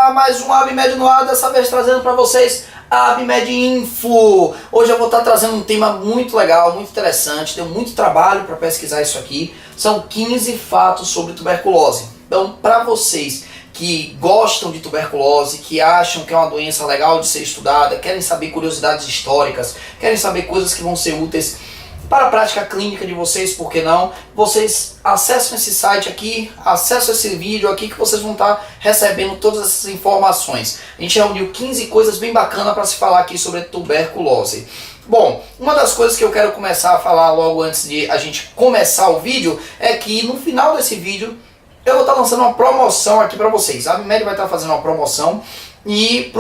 a mais um ABMed no ar, dessa vez trazendo para vocês a ABMed Info. Hoje eu vou estar trazendo um tema muito legal, muito interessante, deu muito trabalho para pesquisar isso aqui. São 15 fatos sobre tuberculose. Então, para vocês que gostam de tuberculose, que acham que é uma doença legal de ser estudada, querem saber curiosidades históricas, querem saber coisas que vão ser úteis para a prática clínica de vocês, por que não? Vocês acessam esse site aqui, acessam esse vídeo aqui que vocês vão estar recebendo todas essas informações. A gente reuniu 15 coisas bem bacanas para se falar aqui sobre tuberculose. Bom, uma das coisas que eu quero começar a falar logo antes de a gente começar o vídeo é que no final desse vídeo eu vou estar lançando uma promoção aqui para vocês. A ABMed vai estar fazendo uma promoção e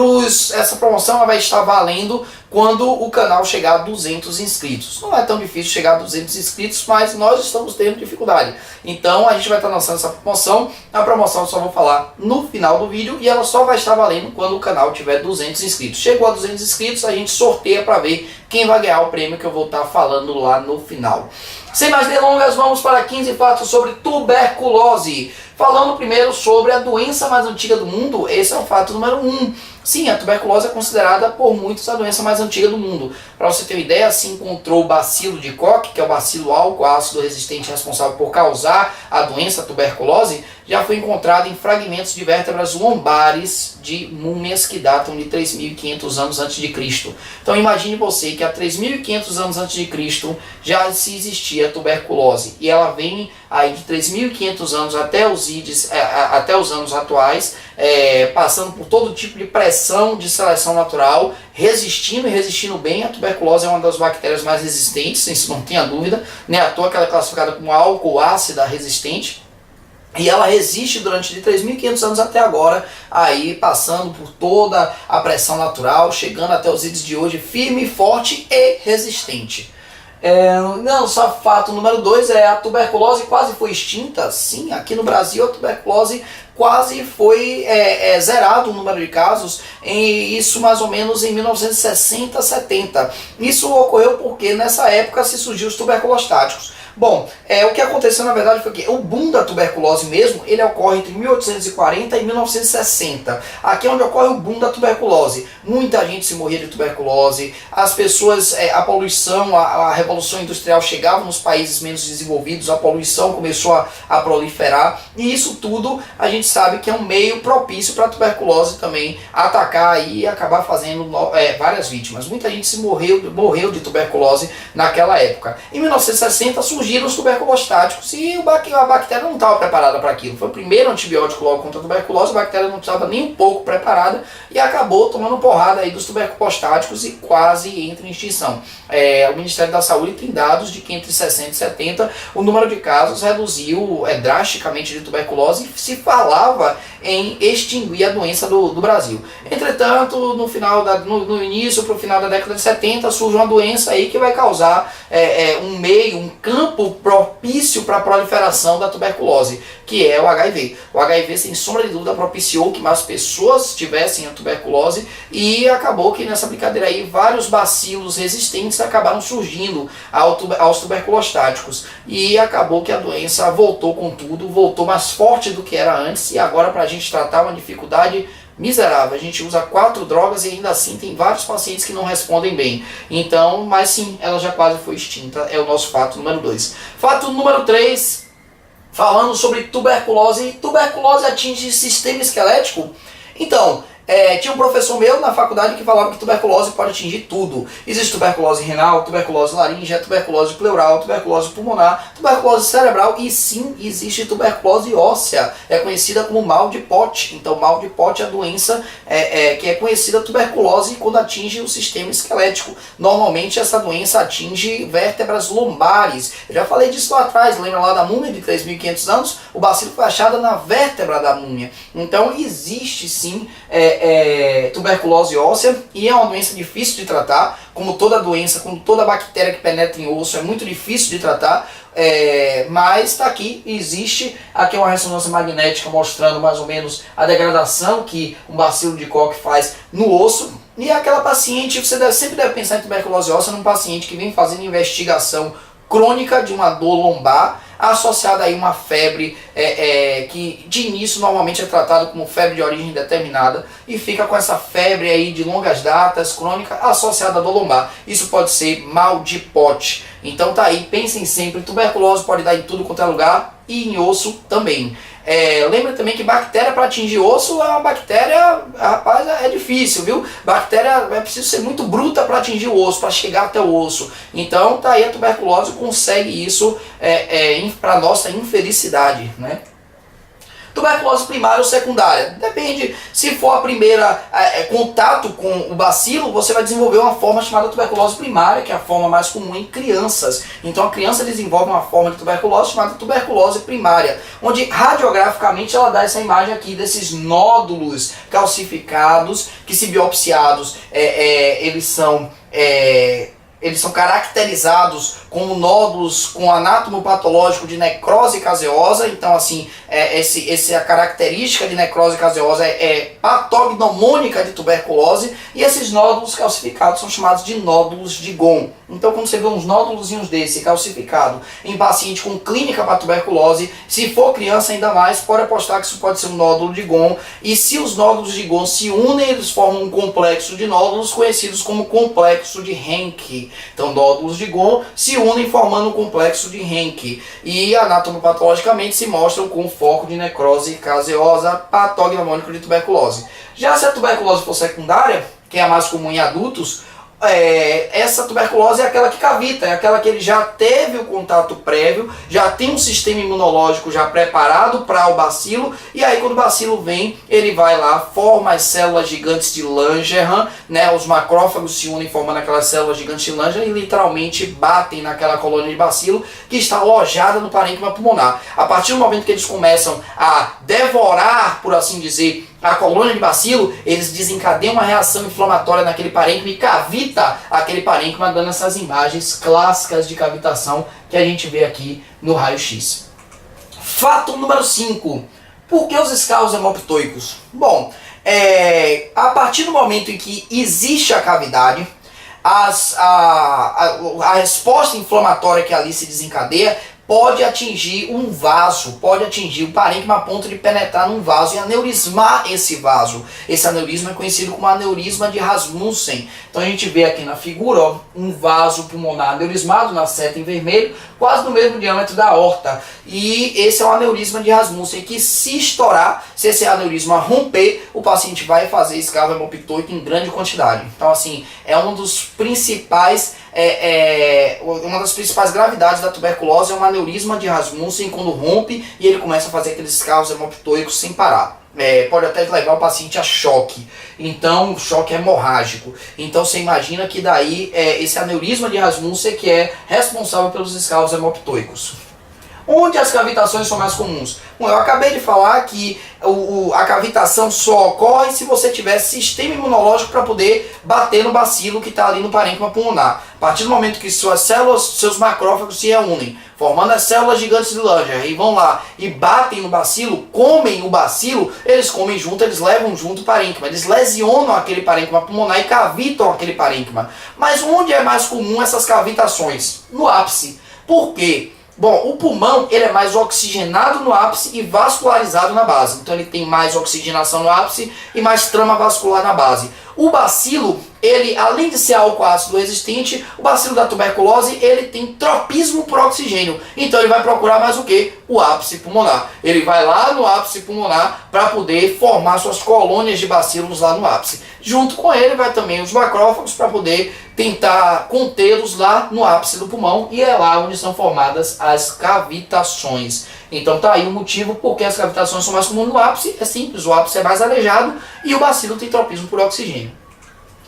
essa promoção vai estar valendo quando o canal chegar a 200 inscritos. Não é tão difícil chegar a 200 inscritos, mas nós estamos tendo dificuldade. Então a gente vai estar lançando essa promoção. A promoção eu só vou falar no final do vídeo e ela só vai estar valendo quando o canal tiver 200 inscritos. Chegou a 200 inscritos, a gente sorteia para ver quem vai ganhar o prêmio que eu vou estar falando lá no final. Sem mais delongas, vamos para 15 fatos sobre tuberculose. Falando primeiro sobre a doença mais antiga do mundo, esse é o fato número 1. Sim, a tuberculose é considerada por muitos a doença mais antiga do mundo. Para você ter uma ideia, se encontrou o bacilo de Koch, que é o bacilo álcool-ácido resistente responsável por causar a doença tuberculose, já foi encontrado em fragmentos de vértebras lombares de múmias que datam de 3.500 anos antes de Cristo. Então imagine você que há 3.500 anos antes de Cristo já se existia tuberculose. E ela vem aí de 3.500 anos até os anos atuais, passando por todo tipo de pressão de seleção natural, resistindo e resistindo bem. A tuberculose é uma das bactérias mais resistentes, isso não tenha dúvida, nem à toa que ela é classificada como álcool ácida resistente. E ela resiste durante de 3.500 anos até agora, aí passando por toda a pressão natural, chegando até os dias de hoje firme, forte e resistente. Não, só fato número 2 é a tuberculose quase foi extinta. Sim, aqui no Brasil a tuberculose quase foi zerado o número de casos, isso mais ou menos em 1960, 70. Isso ocorreu porque nessa época se surgiu os tuberculostáticos. Bom, o que aconteceu na verdade foi que o boom da tuberculose mesmo, ele ocorre entre 1840 e 1960. Aqui é onde ocorre o boom da tuberculose. Muita gente se morria de tuberculose, as pessoas, a poluição, a revolução industrial chegava nos países menos desenvolvidos, a poluição começou a proliferar, e isso tudo a gente sabe que é um meio propício para a tuberculose também atacar e acabar fazendo várias vítimas. Muita gente morreu de tuberculose naquela época. Em 1960 surgiram os tuberculostáticos e a bactéria não estava preparada para aquilo. Foi o primeiro antibiótico logo contra a tuberculose, a bactéria não estava nem um pouco preparada e acabou tomando porrada aí dos tuberculostáticos e quase entra em extinção. O Ministério da Saúde tem dados de que entre 60 e 70 o número de casos reduziu drasticamente de tuberculose e se falava em extinguir a doença do Brasil. Entretanto, no início para o final da década de 70 surge uma doença aí que vai causar um campo propício para a proliferação da tuberculose, que é o HIV. O HIV, sem sombra de dúvida, propiciou que mais pessoas tivessem a tuberculose e acabou que nessa brincadeira aí vários bacilos resistentes acabaram surgindo aos tuberculostáticos e acabou que a doença voltou com tudo, voltou mais forte do que era antes e agora para a gente tratar uma dificuldade miserável. A gente usa 4 drogas e ainda assim tem vários pacientes que não respondem bem. Então, mas sim, ela já quase foi extinta. É o nosso fato número 2. Fato número 3, falando sobre tuberculose. Tuberculose atinge sistema esquelético? Então, tinha um professor meu na faculdade que falava que tuberculose pode atingir tudo. Existe tuberculose renal, tuberculose laríngea, tuberculose pleural, tuberculose pulmonar, tuberculose cerebral e sim, existe tuberculose óssea. É conhecida como mal de Pote. Então, mal de Pote é a doença que é conhecida tuberculose quando atinge o sistema esquelético. Normalmente essa doença atinge vértebras lombares. Eu já falei disso lá atrás, lembra lá da múmia de 3.500 anos? O bacilo foi achado na vértebra da múmia. Então, existe sim tuberculose óssea e é uma doença difícil de tratar, como toda doença, como toda bactéria que penetra em osso, é muito difícil de tratar, mas está aqui, existe aqui uma ressonância magnética mostrando mais ou menos a degradação que um bacilo de Koch faz no osso. E aquela paciente, você sempre deve pensar em tuberculose óssea num paciente que vem fazendo investigação crônica de uma dor lombar, associada aí uma febre que de início normalmente é tratado como febre de origem determinada e fica com essa febre aí de longas datas, crônica, associada à dor lombar. Isso pode ser mal de Pote. Então tá aí, pensem sempre, tuberculose pode dar em tudo quanto é lugar e em osso também. Lembra também que bactéria para atingir osso é uma bactéria, rapaz, é difícil, viu? Bactéria é preciso ser muito bruta para atingir o osso, para chegar até o osso. Então tá aí, a tuberculose consegue isso para nossa infelicidade, né? Tuberculose primária ou secundária? Depende. Se for a primeira contato com o bacilo, você vai desenvolver uma forma chamada tuberculose primária, que é a forma mais comum em crianças. Então a criança desenvolve uma forma de tuberculose chamada tuberculose primária, onde radiograficamente ela dá essa imagem aqui desses nódulos calcificados, que se biopsiados eles são caracterizados como nódulos com anátomo patológico de necrose caseosa. Então, assim, a característica de necrose caseosa é patognomônica de tuberculose, e esses nódulos calcificados são chamados de nódulos de Ghon. Então, quando você vê uns nódulozinhos desse calcificado em paciente com clínica para tuberculose, se for criança ainda mais, pode apostar que isso pode ser um nódulo de Ghon, e se os nódulos de Ghon se unem, eles formam um complexo de nódulos conhecidos como complexo de Henke. Então, nódulos de Ghon se unem formando um complexo de Henke e anatomopatologicamente se mostram com foco de necrose caseosa patognomônico de tuberculose. Já se a tuberculose for secundária, que é a mais comum em adultos, essa tuberculose é aquela que cavita, é aquela que ele já teve o contato prévio, já tem um sistema imunológico já preparado para o bacilo, e aí quando o bacilo vem, ele vai lá, forma as células gigantes de Langerhans, né? Os macrófagos se unem formando aquelas células gigantes de Langerhans e literalmente batem naquela colônia de bacilo que está alojada no parênquima pulmonar. A partir do momento que eles começam a devorar, por assim dizer, a colônia de bacilo, eles desencadeiam uma reação inflamatória naquele parênquima e cavita aquele parênquima, dando essas imagens clássicas de cavitação que a gente vê aqui no raio-x. Fato número 5. Por que os escarros hemoptoicos? Bom, a partir do momento em que existe a cavidade, a resposta inflamatória que ali se desencadeia pode atingir um vaso, pode atingir o parênquima a ponto de penetrar num vaso e aneurismar esse vaso. Esse aneurisma é conhecido como aneurisma de Rasmussen. Então a gente vê aqui na figura, ó, um vaso pulmonar aneurismado na seta em vermelho, quase no mesmo diâmetro da aorta. E esse é o aneurisma de Rasmussen, que se estourar, se esse aneurisma romper, o paciente vai fazer escarro hemoptoico em grande quantidade. Então, assim, é um dos principais uma das principais gravidades da tuberculose é um aneurisma de Rasmussen quando rompe e ele começa a fazer aqueles escarros hemoptoicos sem parar. Pode até levar o paciente a choque, então choque hemorrágico. Então você imagina que daí esse aneurisma de Rasmussen que é responsável pelos escarros hemoptoicos. Onde as cavitações são mais comuns? Bom, eu acabei de falar que a cavitação só ocorre se você tiver sistema imunológico para poder bater no bacilo que está ali no parênquima pulmonar. A partir do momento que suas células, seus macrófagos se reúnem, formando as células gigantes de Langerhans, e vão lá e batem no bacilo, comem o bacilo, eles comem junto, eles levam junto o parênquima, eles lesionam aquele parênquima pulmonar e cavitam aquele parênquima. Mas onde é mais comum essas cavitações? No ápice. Por quê? Bom, o pulmão ele é mais oxigenado no ápice e vascularizado na base. Então ele tem mais oxigenação no ápice e mais trama vascular na base. O bacilo, ele, além de ser álcool-ácido resistente, o bacilo da tuberculose, ele tem tropismo por oxigênio. Então ele vai procurar mais o quê? O ápice pulmonar. Ele vai lá no ápice pulmonar para poder formar suas colônias de bacilos lá no ápice. Junto com ele vai também os macrófagos para poder tentar contê-los lá no ápice do pulmão, e é lá onde são formadas as cavitações. Então tá aí o motivo porque as cavitações são mais comuns no ápice. É simples, o ápice é mais arejado e o bacilo tem tropismo por oxigênio.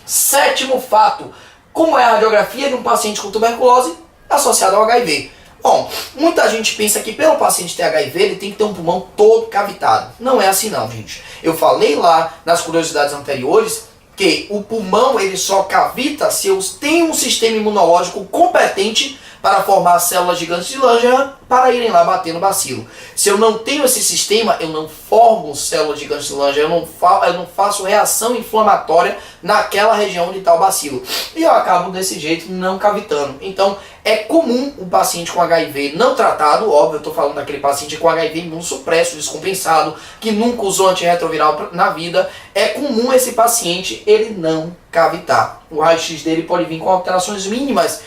7º fato: como é a radiografia de um paciente com tuberculose associado ao HIV? Bom, muita gente pensa que pelo paciente ter HIV ele tem que ter um pulmão todo cavitado. Não é assim não, gente. Eu falei lá nas curiosidades anteriores que o pulmão ele só cavita se eu tenho um sistema imunológico competente para formar células gigantes de Langerhans para irem lá bater no bacilo. Se eu não tenho esse sistema, eu não formo células gigantes de Langerhans, eu não faço reação inflamatória naquela região onde está o bacilo. E eu acabo desse jeito não cavitando. Então, é comum o paciente com HIV não tratado, óbvio, eu estou falando daquele paciente com HIV imunossupresso, descompensado, que nunca usou antirretroviral na vida, é comum esse paciente ele não cavitar. O raio-x dele pode vir com alterações mínimas,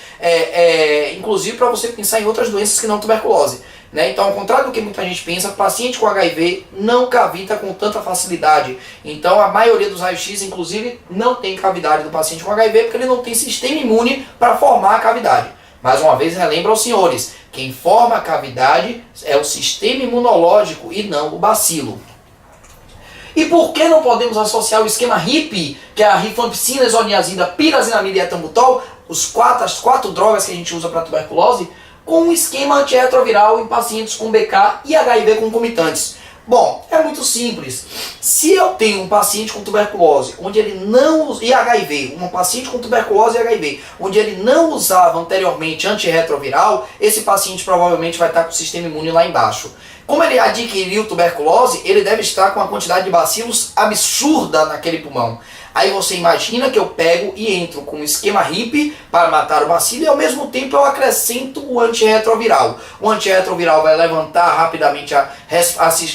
inclusive para você pensar em outras doenças que não tuberculose. Né? Então, ao contrário do que muita gente pensa, paciente com HIV não cavita com tanta facilidade. Então, a maioria dos raios-x, inclusive, não tem cavidade do paciente com HIV, porque ele não tem sistema imune para formar a cavidade. Mais uma vez, relembro aos senhores, quem forma a cavidade é o sistema imunológico e não o bacilo. E por que não podemos associar o esquema HIP, que é a rifampicina, isoniazida, pirazinamida e etambutol, as quatro drogas que a gente usa para tuberculose, com um esquema antirretroviral em pacientes com BK e HIV concomitantes? Bom, é muito simples. Se eu tenho um paciente com tuberculose, onde ele não e HIV, um paciente com tuberculose e HIV, onde ele não usava anteriormente antirretroviral, esse paciente provavelmente vai estar com o sistema imune lá embaixo. Como ele adquiriu tuberculose, ele deve estar com uma quantidade de bacilos absurda naquele pulmão. Aí você imagina que eu pego e entro com um esquema HIP para matar o bacilo e ao mesmo tempo eu acrescento o antirretroviral. O antirretroviral vai levantar rapidamente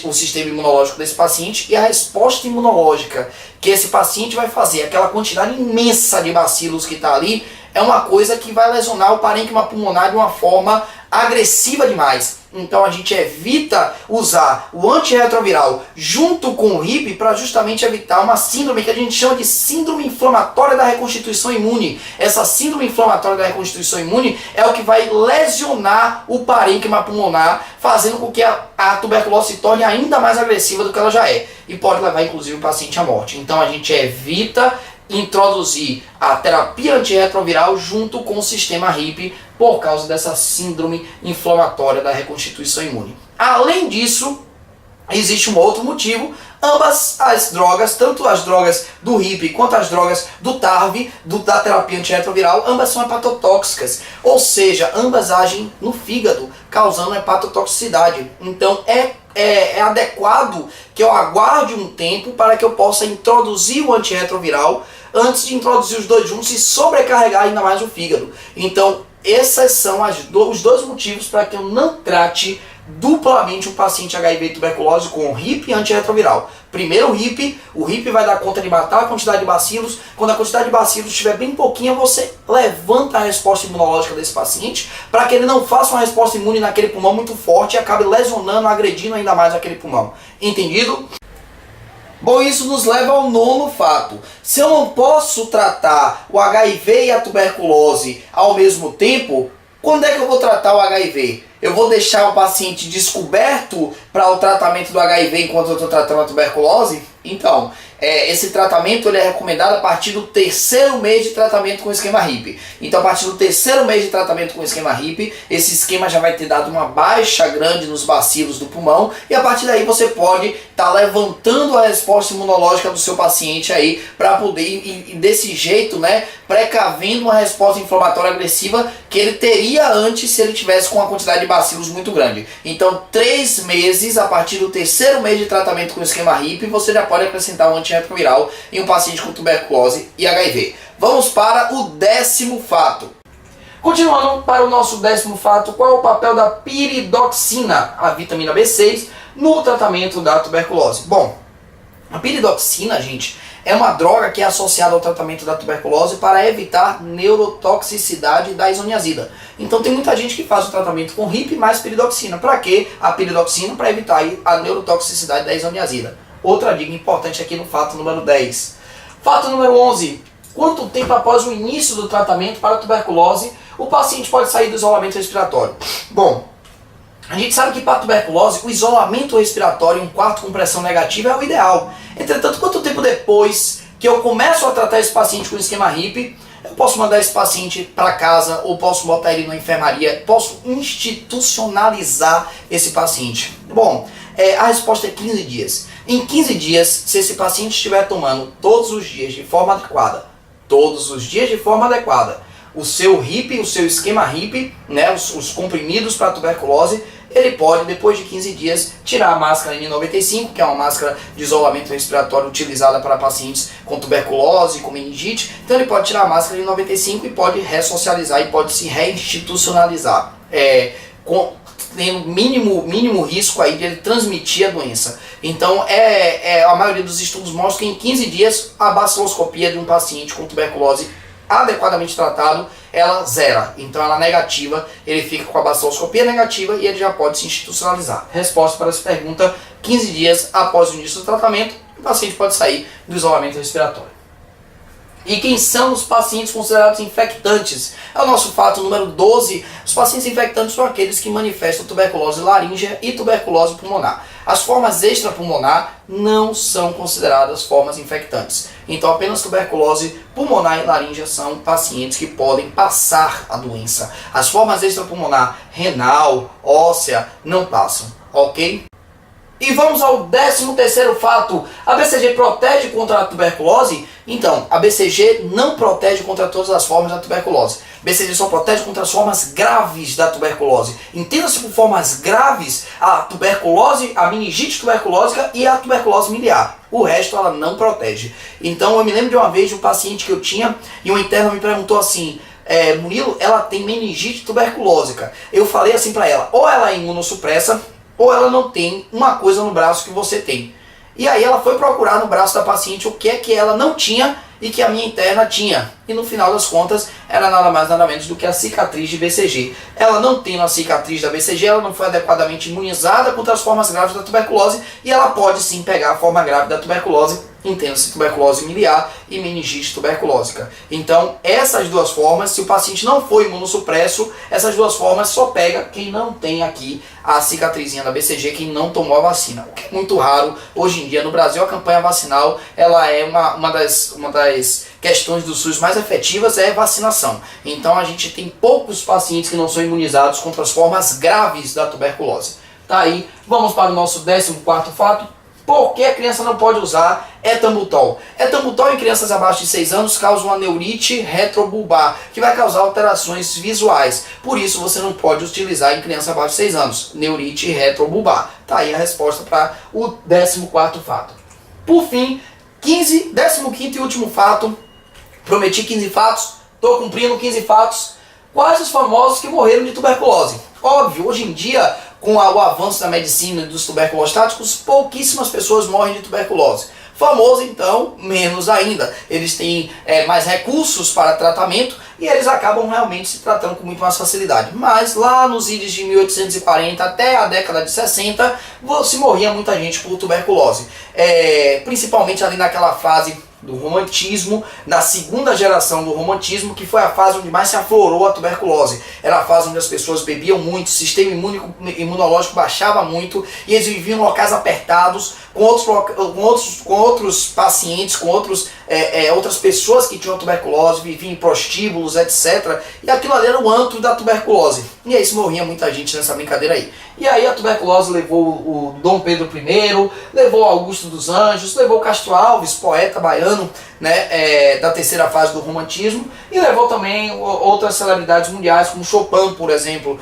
o sistema imunológico desse paciente e a resposta imunológica que esse paciente vai fazer, aquela quantidade imensa de bacilos que está ali, é uma coisa que vai lesionar o parênquima pulmonar de uma forma agressiva demais. Então a gente evita usar o antirretroviral junto com o HIP para justamente evitar uma síndrome que a gente chama de síndrome inflamatória da reconstituição imune. Essa síndrome inflamatória da reconstituição imune é o que vai lesionar o parênquima pulmonar, fazendo com que a tuberculose se torne ainda mais agressiva do que ela já é. E pode levar inclusive o paciente à morte. Então a gente evita introduzir a terapia antirretroviral junto com o sistema HIP por causa dessa síndrome inflamatória da reconstituição imune. Além disso, existe um outro motivo. Ambas as drogas, tanto as drogas do HIP quanto as drogas do TARV, da terapia antirretroviral, ambas são hepatotóxicas. Ou seja, ambas agem no fígado, causando hepatotoxicidade. Então é adequado que eu aguarde um tempo para que eu possa introduzir o antirretroviral antes de introduzir os dois juntos e sobrecarregar ainda mais o fígado. Então, esses são os dois motivos para que eu não trate duplamente um paciente HIV e tuberculose com HIP e antirretroviral. Primeiro o HIP vai dar conta de matar a quantidade de bacilos. Quando a quantidade de bacilos estiver bem pouquinha, você levanta a resposta imunológica desse paciente para que ele não faça uma resposta imune naquele pulmão muito forte e acabe lesionando, agredindo ainda mais aquele pulmão. Entendido? Bom, isso nos leva ao nono fato. Se eu não posso tratar o HIV e a tuberculose ao mesmo tempo, quando é que eu vou tratar o HIV? Eu vou deixar o paciente descoberto para o tratamento do HIV enquanto eu estou tratando a tuberculose? Então, esse tratamento ele é recomendado a partir do terceiro mês de tratamento com o esquema HIP. Então, a partir do terceiro mês de tratamento com o esquema HIP, esse esquema já vai ter dado uma baixa grande nos bacilos do pulmão e a partir daí você pode estar levantando a resposta imunológica do seu paciente aí para poder, e desse jeito, né, precavendo uma resposta inflamatória agressiva que ele teria antes se ele tivesse com uma quantidade de bacilos muito grande. Então, 3 meses, a partir do terceiro mês de tratamento com o esquema HIP, você já pode acrescentar um antirretroviral em um paciente com tuberculose e HIV. Vamos para o 10º fato. Continuando para o nosso 10º fato, qual é o papel da piridoxina, a vitamina B6, no tratamento da tuberculose? Bom, a piridoxina, gente, é uma droga que é associada ao tratamento da tuberculose para evitar neurotoxicidade da isoniazida. Então tem muita gente que faz o tratamento com HIP mais piridoxina. Para quê? A piridoxina para evitar a neurotoxicidade da isoniazida. Outra dica importante aqui no fato número 10. Fato número 11. Quanto tempo após o início do tratamento para a tuberculose o paciente pode sair do isolamento respiratório? Bom, a gente sabe que para a tuberculose o isolamento respiratório em um quarto com pressão negativa é o ideal. Entretanto, quanto tempo depois que eu começo a tratar esse paciente com esquema HIP, eu posso mandar esse paciente para casa ou posso botar ele na enfermaria, posso institucionalizar esse paciente? Bom, a resposta é 15 dias. Em 15 dias, se esse paciente estiver tomando todos os dias de forma adequada, o seu HIP, o seu esquema HIP, né, os comprimidos para tuberculose, ele pode, depois de 15 dias, tirar a máscara N95, que é uma máscara de isolamento respiratório utilizada para pacientes com tuberculose, com meningite. Então ele pode tirar a máscara N95 e pode ressocializar e pode se reinstitucionalizar, tendo mínimo risco aí de ele transmitir a doença. Então a maioria dos estudos mostra que em 15 dias a baciloscopia de um paciente com tuberculose adequadamente tratado, ela zera. Então ela negativa, ele fica com a baciloscopia negativa e ele já pode se institucionalizar. Resposta para essa pergunta: 15 dias após o início do tratamento, o paciente pode sair do isolamento respiratório. E quem são os pacientes considerados infectantes? É o nosso fato número 12. Os pacientes infectantes são aqueles que manifestam tuberculose laríngea e tuberculose pulmonar. As formas extrapulmonar não são consideradas formas infectantes. Então apenas tuberculose pulmonar e laríngea são pacientes que podem passar a doença. As formas extrapulmonar, renal, óssea, não passam, ok? E vamos ao 13º fato. A BCG protege contra a tuberculose? Então, a BCG não protege contra todas as formas da tuberculose. BCG só protege contra as formas graves da tuberculose. Entenda-se por formas graves a tuberculose, a meningite tuberculósica e a tuberculose miliar. O resto ela não protege. Então eu me lembro de uma vez de um paciente que eu tinha e um interno me perguntou assim: Murilo, ela tem meningite tuberculósica. Eu falei assim para ela: ou ela é imunossupressa, ou ela não tem uma coisa no braço que você tem. E aí ela foi procurar no braço da paciente o que é que ela não tinha e que a minha interna tinha. E no final das contas, era nada mais nada menos do que a cicatriz de BCG. Ela não tendo a cicatriz da BCG, ela não foi adequadamente imunizada contra as formas graves da tuberculose e ela pode sim pegar a forma grave da tuberculose, entenda-se tuberculose miliar e meningite tuberculósica. Então, essas duas formas, se o paciente não for imunossupresso, essas duas formas só pega quem não tem aqui a cicatrizinha da BCG, quem não tomou a vacina. O que é muito raro hoje em dia no Brasil. A campanha vacinal, ela é uma das questões do SUS mais efetivas, é vacinação. Então a gente tem poucos pacientes que não são imunizados contra as formas graves da tuberculose. Tá aí, vamos para o nosso 14º fato. Por que a criança não pode usar etambutol? Etambutol em crianças abaixo de 6 anos causa uma neurite retrobulbar, que vai causar alterações visuais. Por isso você não pode utilizar em criança abaixo de 6 anos. Neurite retrobulbar. Tá aí a resposta para o 14º fato. Por fim, 15º e último fato. Prometi 15 fatos, estou cumprindo 15 fatos. Quais os famosos que morreram de tuberculose? Óbvio, hoje em dia, com o avanço da medicina e dos tuberculostáticos, pouquíssimas pessoas morrem de tuberculose. Famoso, então, menos ainda. Eles têm mais recursos para tratamento e eles acabam realmente se tratando com muito mais facilidade. Mas lá nos idos de 1840 até a década de 60, se morria muita gente por tuberculose. Principalmente ali naquela fase do romantismo, da segunda geração do romantismo, que foi a fase onde mais se aflorou a tuberculose. Era a fase onde as pessoas bebiam muito, o sistema imunológico baixava muito e eles viviam em locais apertados, com outros pacientes, com outras pessoas que tinham tuberculose, viviam em prostíbulos, etc. E aquilo ali era o antro da tuberculose. E aí se morria muita gente nessa brincadeira aí. E aí a tuberculose levou o Dom Pedro I, levou Augusto dos Anjos, levou Castro Alves, poeta baiano, né, da terceira fase do romantismo, e levou também outras celebridades mundiais, como Chopin, por exemplo,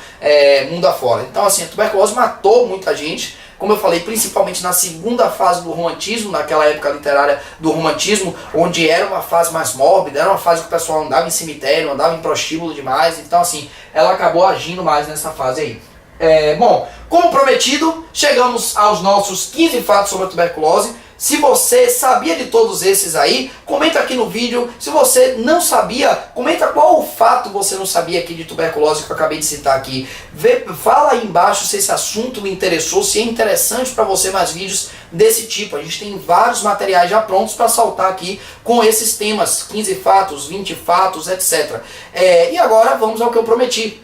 mundo afora. Então assim, a tuberculose matou muita gente, como eu falei, principalmente na segunda fase do romantismo, naquela época literária do romantismo, onde era uma fase mais mórbida, era uma fase que o pessoal andava em cemitério, andava em prostíbulo demais, então assim, ela acabou agindo mais nessa fase aí. Bom, como prometido, chegamos aos nossos 15 fatos sobre a tuberculose. Se você sabia de todos esses aí, comenta aqui no vídeo. Se você não sabia, comenta qual o fato você não sabia aqui de tuberculose que eu acabei de citar aqui. Fala aí embaixo se esse assunto lhe interessou, se é interessante para você mais vídeos desse tipo. A gente tem vários materiais já prontos para saltar aqui com esses temas, 15 fatos, 20 fatos, etc. E agora vamos ao que eu prometi,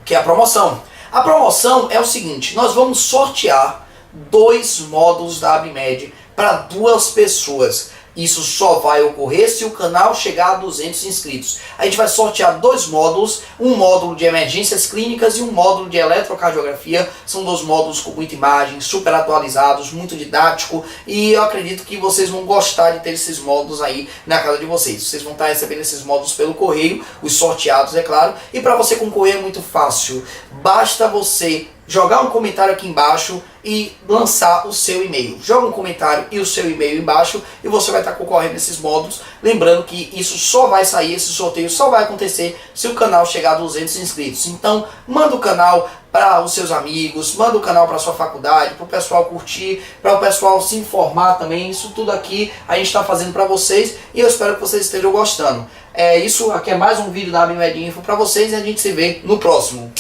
que é a promoção. A promoção é o seguinte: nós vamos sortear 2 módulos da ABMed para 2 pessoas. Isso só vai ocorrer se o canal chegar a 200 inscritos. A gente vai sortear 2 módulos, um módulo de emergências clínicas e um módulo de eletrocardiografia. São 2 módulos com muita imagem, super atualizados, muito didático, e eu acredito que vocês vão gostar de ter esses módulos aí na casa de vocês. Vocês vão estar recebendo esses módulos pelo correio, os sorteados, é claro, e para você concorrer é muito fácil. Basta você jogar um comentário aqui embaixo e lançar o seu e-mail. Joga um comentário e o seu e-mail embaixo e você vai estar concorrendo esses módulos. Lembrando que isso só vai sair, esse sorteio só vai acontecer se o canal chegar a 200 inscritos. Então, manda o canal para os seus amigos, manda o canal para sua faculdade, para o pessoal curtir, para o pessoal se informar também. Isso tudo aqui a gente está fazendo para vocês e eu espero que vocês estejam gostando. Isso aqui é mais um vídeo da ABMed Info para vocês e a gente se vê no próximo.